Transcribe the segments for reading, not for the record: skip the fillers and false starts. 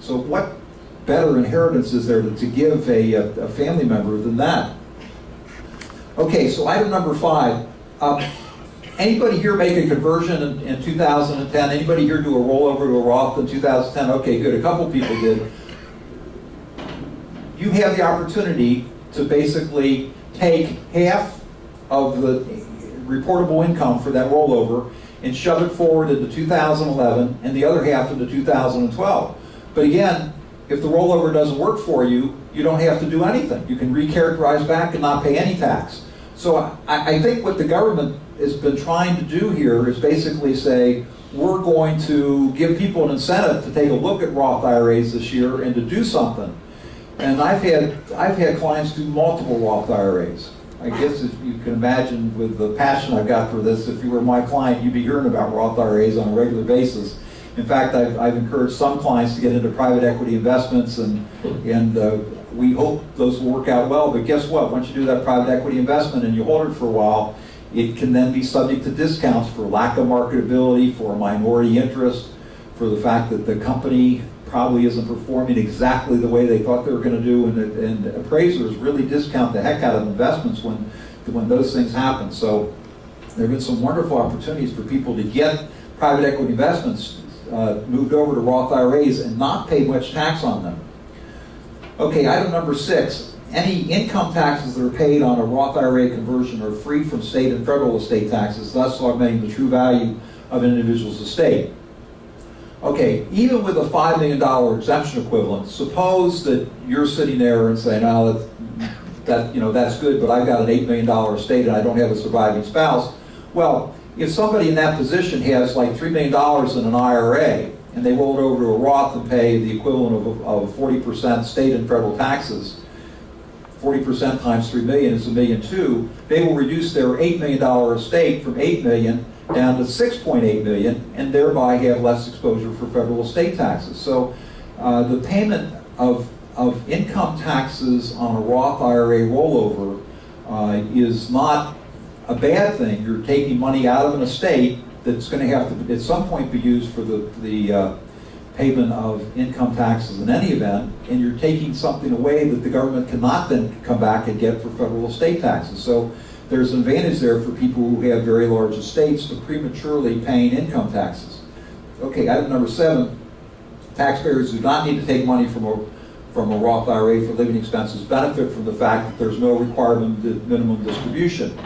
So what better inheritance is there to give a family member than that? Okay, so item number 5. Anybody here make a conversion in 2010? Anybody here do a rollover to a Roth in 2010? Okay, good. A couple people did. You have the opportunity to basically take half of the reportable income for that rollover and shove it forward into 2011 and the other half into 2012. But again, if the rollover doesn't work for you, you don't have to do anything. You can recharacterize back and not pay any tax. So I think what the government has been trying to do here is basically say, we're going to give people an incentive to take a look at Roth IRAs this year and to do something. And I've had clients do multiple Roth IRAs. I guess if you can imagine with the passion I've got for this, if you were my client, you'd be hearing about Roth IRAs on a regular basis. In fact, I've encouraged some clients to get into private equity investments, and we hope those will work out well. But guess what? Once you do that private equity investment and you hold it for a while, it can then be subject to discounts for lack of marketability, for minority interest, for the fact that the company probably isn't performing exactly the way they thought they were going to do, and appraisers really discount the heck out of investments when those things happen. So there have been some wonderful opportunities for people to get private equity investments moved over to Roth IRAs and not pay much tax on them. Okay, item number 6. Any income taxes that are paid on a Roth IRA conversion are free from state and federal estate taxes, thus augmenting the true value of an individual's estate. Okay, even with a $5 million exemption equivalent, suppose that you're sitting there and saying, "Oh, that's good, but I've got an $8 million estate and I don't have a surviving spouse." Well, if somebody in that position has like $3 million in an IRA and they roll it over to a Roth and pay the equivalent of 40% state and federal taxes, 40% times $3 million is $1.2 million, they will reduce their $8 million estate from $8 million down to $6.8 million, and thereby have less exposure for federal estate taxes. So the payment of income taxes on a Roth IRA rollover is not a bad thing. You're taking money out of an estate that's going to have to at some point be used for the payment of income taxes in any event, and you're taking something away that the government cannot then come back and get for federal estate taxes. So there's an advantage there for people who have very large estates to prematurely paying income taxes. Okay, item number 7, taxpayers do not need to take money from a Roth IRA for living expenses benefit from the fact that there's no requirement of minimum distribution.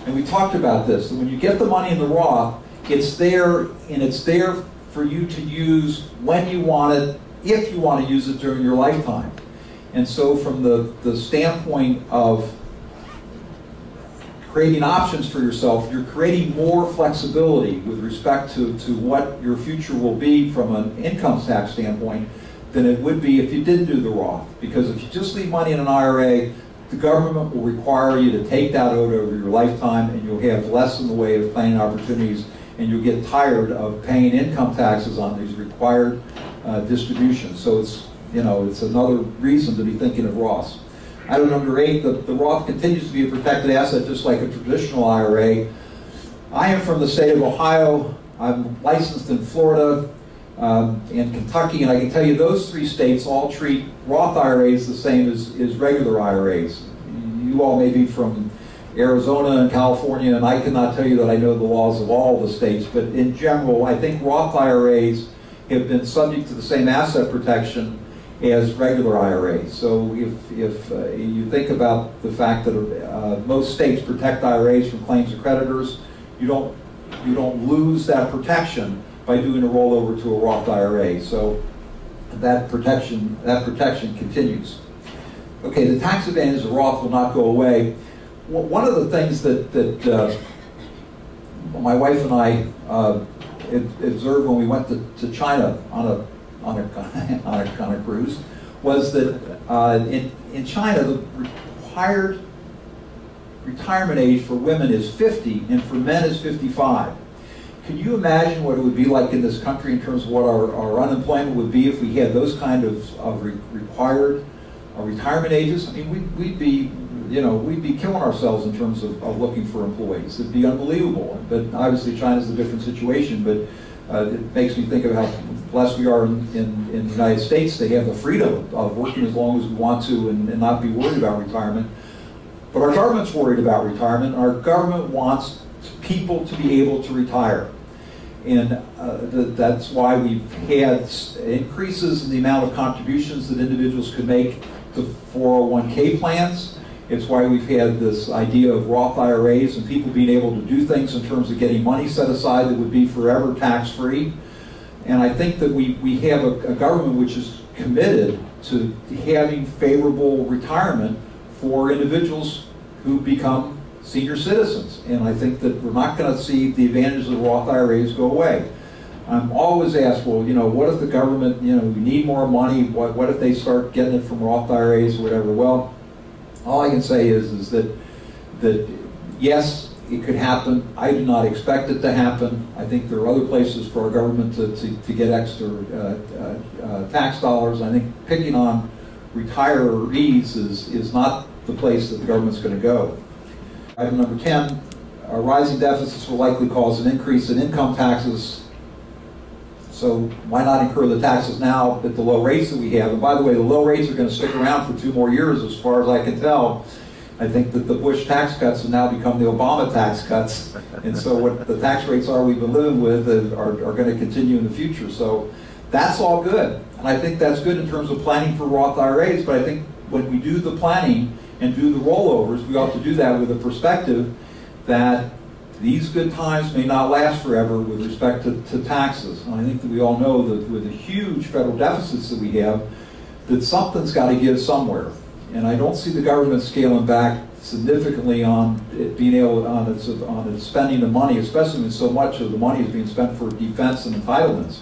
And we talked about this, that when you get the money in the Roth, it's there, and it's there for you to use when you want it, if you want to use it during your lifetime. And so from the standpoint of creating options for yourself, you're creating more flexibility with respect to what your future will be from an income tax standpoint than it would be if you didn't do the Roth. Because if you just leave money in an IRA, the government will require you to take that out over your lifetime, and you'll have less in the way of planning opportunities, and you'll get tired of paying income taxes on these required distributions. So it's another reason to be thinking of Roths. Item number 8, the Roth continues to be a protected asset just like a traditional IRA. I am from the state of Ohio. I'm licensed in Florida and Kentucky, and I can tell you those 3 states all treat Roth IRAs the same as regular IRAs. You all may be from Arizona and California, and I cannot tell you that I know the laws of all the states, but in general, I think Roth IRAs have been subject to the same asset protection as regular IRAs. So if you think about the fact that most states protect IRAs from claims of creditors, you don't lose that protection by doing a rollover to a Roth IRA. So that protection continues. Okay, the tax advantage of Roth will not go away. One of the things that my wife and I observed when we went to China on a cruise was that in China the required retirement age for women is 50 and for men is 55. Can you imagine what it would be like in this country in terms of what our unemployment would be if we had those kind of required retirement ages? I mean, we'd be killing ourselves in terms of looking for employees. It'd be unbelievable. But obviously China's a different situation. But It makes me think of how blessed we are in the United States to have the freedom of working as long as we want to and not be worried about retirement. But our government's worried about retirement. Our government wants people to be able to retire. And that's why we've had increases in the amount of contributions that individuals could make to 401k plans. It's why we've had this idea of Roth IRAs and people being able to do things in terms of getting money set aside that would be forever tax-free. And I think that we have a government which is committed to having favorable retirement for individuals who become senior citizens. And I think that we're not going to see the advantages of Roth IRAs go away. I'm always asked, well, you know, what if the government, you know, we need more money, what if they start getting it from Roth IRAs or whatever? Well, all I can say is that yes, it could happen. I do not expect it to happen. I think there are other places for our government to get extra tax dollars. I think picking on retirees is not the place that the government's going to go. Item number 10, rising deficits will likely cause an increase in income taxes. So why not incur the taxes now at the low rates that we have? And by the way, the low rates are going to stick around for 2 more years as far as I can tell. I think that the Bush tax cuts have now become the Obama tax cuts. And so what the tax rates are we've been living with are going to continue in the future. So that's all good. And I think that's good in terms of planning for Roth IRAs, but I think when we do the planning and do the rollovers, we ought to do that with a perspective that these good times may not last forever with respect to taxes. And I think that we all know that with the huge federal deficits that we have, that something's got to give somewhere. And I don't see the government scaling back significantly on it being able on its spending the money, especially when so much of the money is being spent for defense and entitlements.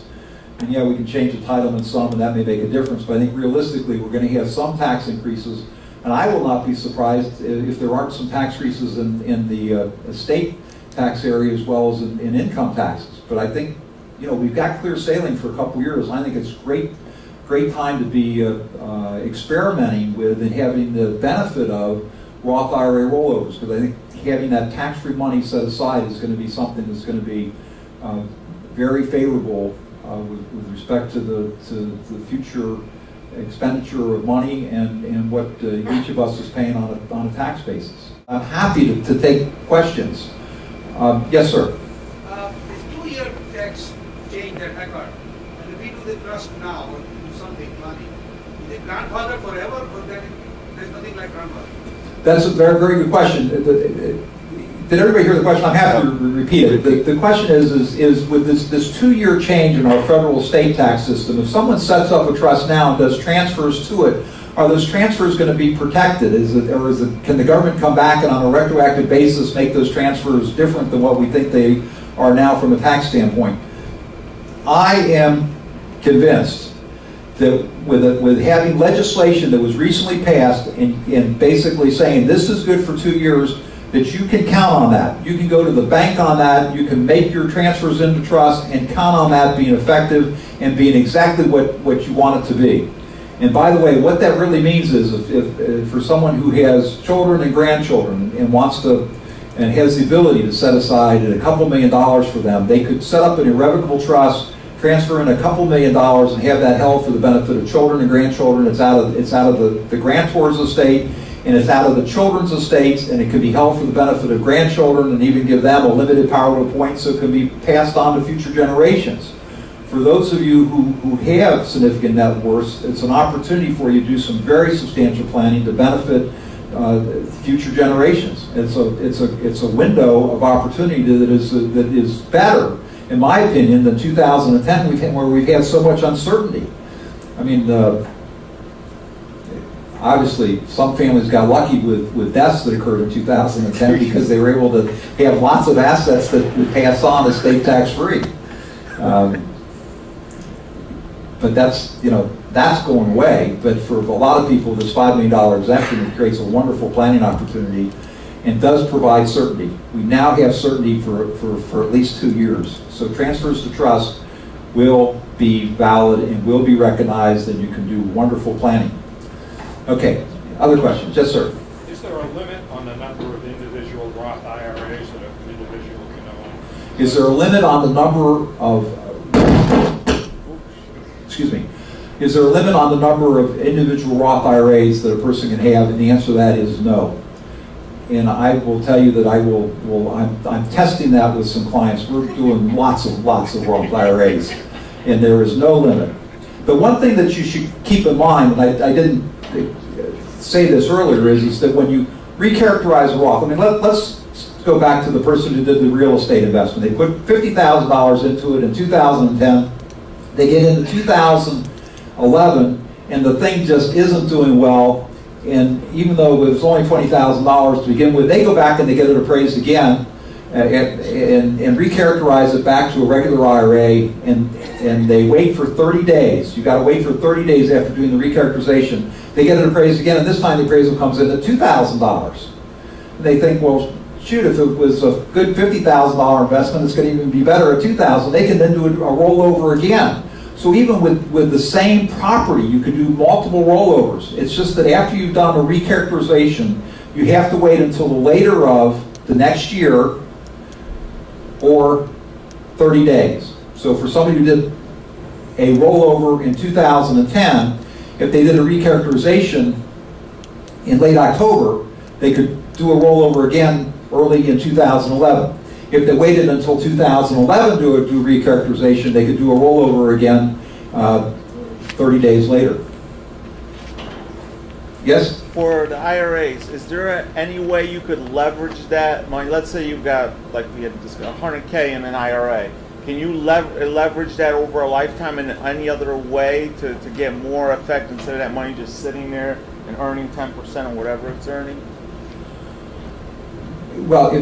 And yeah, we can change entitlements some, and that may make a difference. But I think realistically, we're going to have some tax increases. And I will not be surprised if there aren't some tax increases in the estate tax area as well as in income taxes. But I think, you know, we've got clear sailing for a couple years. I think it's great time to be experimenting with and having the benefit of Roth IRA rollovers, because I think having that tax-free money set aside is going to be something that's going to be very favorable with respect to the future expenditure of money and what each of us is paying on a tax basis. I'm happy to take questions. Yes, sir. This 2-year tax change that occurred, and if we do the trust now or do something money, is it grandfather forever, or then there's nothing like grandfather? That's a very, very good question. Did everybody hear the question? I'm happy to repeat it. The question is with this 2-year change in our federal estate tax system, if someone sets up a trust now and does transfers to it, are those transfers going to be protected? Can the government come back and on a retroactive basis make those transfers different than what we think they are now from a tax standpoint? I am convinced that with having legislation that was recently passed and basically saying this is good for 2 years, that you can count on that. You can go to the bank on that, you can make your transfers into trust and count on that being effective and being exactly what you want it to be. And by the way, what that really means is if for someone who has children and grandchildren and wants to and has the ability to set aside a couple $1 million for them, they could set up an irrevocable trust, transfer in a couple $1 million and have that held for the benefit of children and grandchildren. It's out of the grantor's estate and it's out of the children's estates, and it could be held for the benefit of grandchildren and even give them a limited power to appoint so it can be passed on to future generations. For those of you who have significant net worths, it's an opportunity for you to do some very substantial planning to benefit future generations. It's a window of opportunity that is better, in my opinion, than 2010, where we've had so much uncertainty. I mean, obviously, some families got lucky with deaths that occurred in 2010 because they were able to have lots of assets that would pass on estate tax-free. But that's going away. But for a lot of people, this $5 million exemption creates a wonderful planning opportunity and does provide certainty. We now have certainty for at least 2 years. So transfers to trust will be valid and will be recognized, and you can do wonderful planning. Okay, other questions? Yes, sir. Is there a limit on the number of individual Roth IRAs that an individual can own? Is there a limit on the number of excuse me, is there a limit on the number of individual Roth IRAs that a person can have? And the answer to that is no. And I will tell you that I'm testing that with some clients. We're doing lots of Roth IRAs, and there is no limit. The one thing that you should keep in mind, and I didn't say this earlier, is that when you recharacterize a Roth, I mean, let's go back to the person who did the real estate investment. They put $50,000 into it in 2010. They get into 2011, and the thing just isn't doing well. And even though it was only $20,000 to begin with, they go back and they get it appraised again and recharacterize it back to a regular IRA, and they wait for 30 days. You've got to wait for 30 days after doing the recharacterization. They get it appraised again, and this time the appraisal comes in at $2,000. They think, well, shoot, if it was a good $50,000 investment, it's going to even be better at $2,000. They can then do a rollover again. So even with the same property, you can do multiple rollovers. It's just that after you've done a recharacterization, you have to wait until the later of the next year or 30 days. So for somebody who did a rollover in 2010, if they did a recharacterization in late October, they could do a rollover again early in 2011. If they waited until 2011 to do a recharacterization, they could do a rollover again 30 days later. Yes? For the IRAs, is there any way you could leverage that money? Let's say you've got, like we had discussed, 100K in an IRA. Can you leverage that over a lifetime in any other way to get more effect instead of that money just sitting there and earning 10% or whatever it's earning? Well,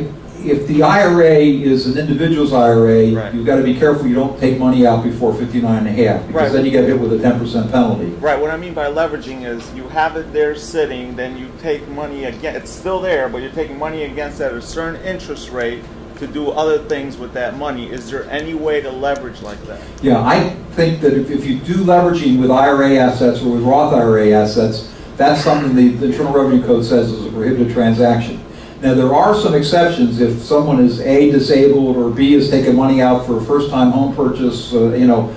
if the IRA is an individual's IRA, right, you've got to be careful you don't take money out before 59.5, because right, then you get hit with a 10% penalty. Right. What I mean by leveraging is you have it there sitting, then you take money again. It's still there, but you're taking money against at a certain interest rate to do other things with that money. Is there any way to leverage like that? Yeah, I think that if you do leveraging with IRA assets or with Roth IRA assets, that's something the Internal Revenue Code says is a prohibited transaction. Now, there are some exceptions if someone is A, disabled, or B, is taking money out for a first-time home purchase. You know,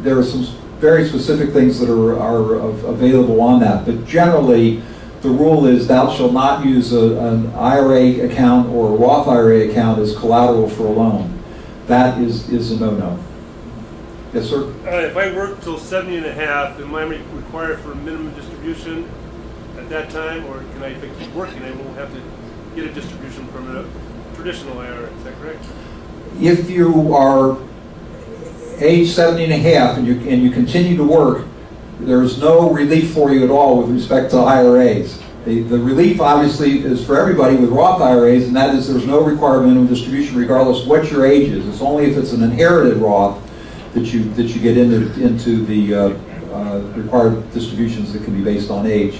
there are some very specific things that are available on that. But generally, the rule is thou shalt not use an IRA account or a Roth IRA account as collateral for a loan. That is a no-no. Yes, sir? If I work till 70.5, am I required for a minimum distribution at that time, or can I, if I keep working, I won't have to get a distribution from a traditional IRA? Is that correct? If you are age 70.5 and you continue to work, there's no relief for you at all with respect to IRAs. The relief obviously is for everybody with Roth IRAs, and that is there's no required minimum distribution regardless of what your age is. It's only if it's an inherited Roth that you get into the required distributions that can be based on age.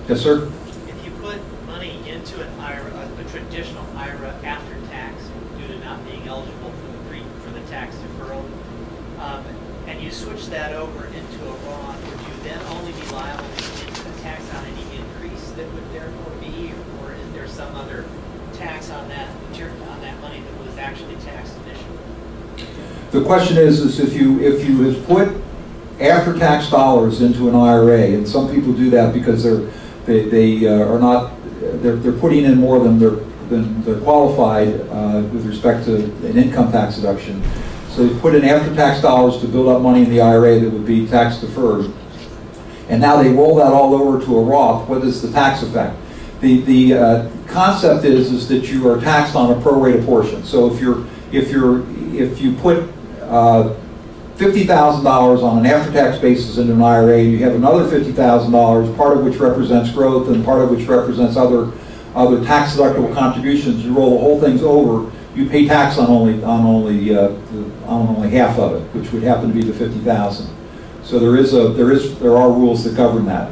Yes, sir? If you put money into an IRA, a traditional IRA after tax, due to not being eligible for the tax deferral, and you switch that over into a Roth, would you then only be liable to the tax on any increase that would therefore be, or is there some other tax on that money that was actually taxed initially? The question is if you have put after-tax dollars into an IRA, and some people do that because they're putting in more than they're qualified with respect to an income tax deduction. So they put in after-tax dollars to build up money in the IRA that would be tax deferred, and now they roll that all over to a Roth. What is the tax effect? The concept is that you are taxed on a prorated portion. So if you put $50,000 on an after-tax basis into an IRA, and you have another $50,000, part of which represents growth and part of which represents other tax-deductible contributions. You roll the whole thing over, you pay tax on only half of it, which would happen to be the $50,000. So there are rules that govern that.